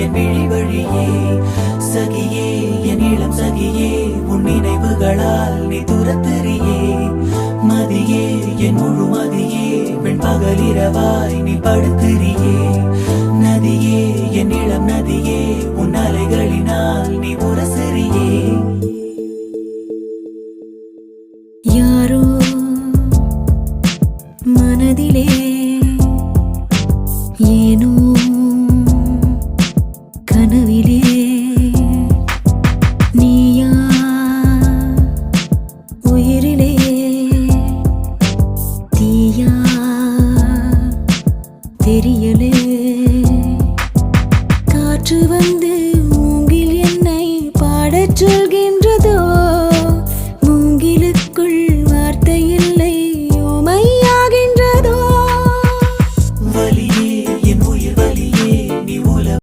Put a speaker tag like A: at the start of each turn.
A: என் விழி வழியே சகியே என் இளம் சகியே உன் நினைவுகளால் நீ துரத்தெறியே மதியே என் முழு மதியே வெண்பகலிரவாய் நீ படுத்திரியே நதியே என் இளம் நதியே உன் அலைகளினால் நீ உரசெறியே
B: யாரோ மனதிலே ஏனோ கனவிலே நீயா உயிரிலே தீயா தெரியலே காற்று வந்து